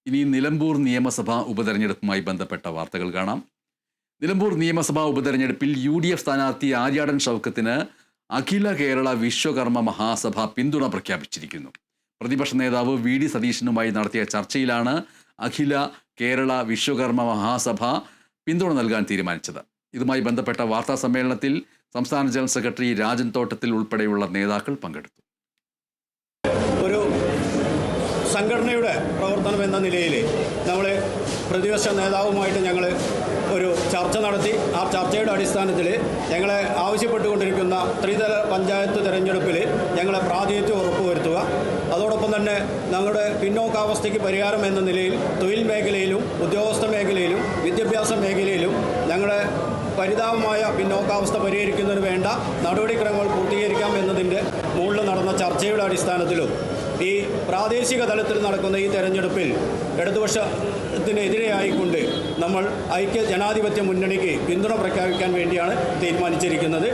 ഇനി നിലമ്പൂർ നിയമസഭാ ഉപതെരഞ്ഞെടുപ്പുമായി ബന്ധപ്പെട്ട വാർത്തകൾ കാണാം. നിലമ്പൂർ നിയമസഭാ ഉപതെരഞ്ഞെടുപ്പിൽ UDF സ്ഥാനാർത്ഥി ആര്യാടൻ ഷൗക്കത്തിന് അഖില കേരള വിശ്വകർമ്മ മഹാസഭ പിന്തുണ പ്രഖ്യാപിച്ചിരിക്കുന്നു. പ്രതിപക്ഷ നേതാവ് VD സതീശനുമായി നടത്തിയ ചർച്ചയിലാണ് അഖില കേരള വിശ്വകർമ്മ മഹാസഭ പിന്തുണ നൽകാൻ തീരുമാനിച്ചത്. ഇതുമായി ബന്ധപ്പെട്ട വാർത്താ സമ്മേളനത്തിൽ സംസ്ഥാന ജനറൽ സെക്രട്ടറി രാജൻ തോട്ടത്തിൽ ഉൾപ്പെടെയുള്ള നേതാക്കൾ പങ്കെടുത്തു. ഒരു സംഘടനയുടെ പ്രവർത്തനം എന്ന നിലയിൽ നമ്മൾ പ്രതിപക്ഷ നേതാവുമായിട്ട് ഞങ്ങൾ ഒരു ചർച്ച നടത്തി. ആ ചർച്ചയുടെ അടിസ്ഥാനത്തിൽ ഞങ്ങളെ ആവശ്യപ്പെട്ടുകൊണ്ടിരിക്കുന്ന ത്രിതല പഞ്ചായത്ത് തിരഞ്ഞെടുപ്പിൽ ഞങ്ങളെ പ്രാതിനിധ്യം ഉറപ്പുവരുത്തുക, അതോടൊപ്പം തന്നെ ഞങ്ങളുടെ പിന്നോക്കാവസ്ഥയ്ക്ക് പരിഹാരം എന്ന നിലയിൽ തൊഴിൽ മേഖലയിലും ഉദ്യോഗസ്ഥ മേഖലയിലും വിദ്യാഭ്യാസ മേഖലയിലും ഞങ്ങളുടെ പരിതാപമായ പിന്നോക്കാവസ്ഥ പരിഹരിക്കുന്നതിന് വേണ്ട നടപടിക്രമങ്ങൾ പൂർത്തീകരിക്കാം എന്നതിൻ്റെ മുകളിൽ നടന്ന ചർച്ചയുടെ അടിസ്ഥാനത്തിലും ഈ പ്രാദേശിക തലത്തിൽ നടക്കുന്ന ഈ തെരഞ്ഞെടുപ്പിൽ ഇടതുപക്ഷത്തിനെതിരെയായിക്കൊണ്ട് നമ്മൾ ഐക്യ ജനാധിപത്യ മുന്നണിക്ക് പിന്തുണ പ്രഖ്യാപിക്കാൻ വേണ്ടിയാണ് തീരുമാനിച്ചിരിക്കുന്നത്.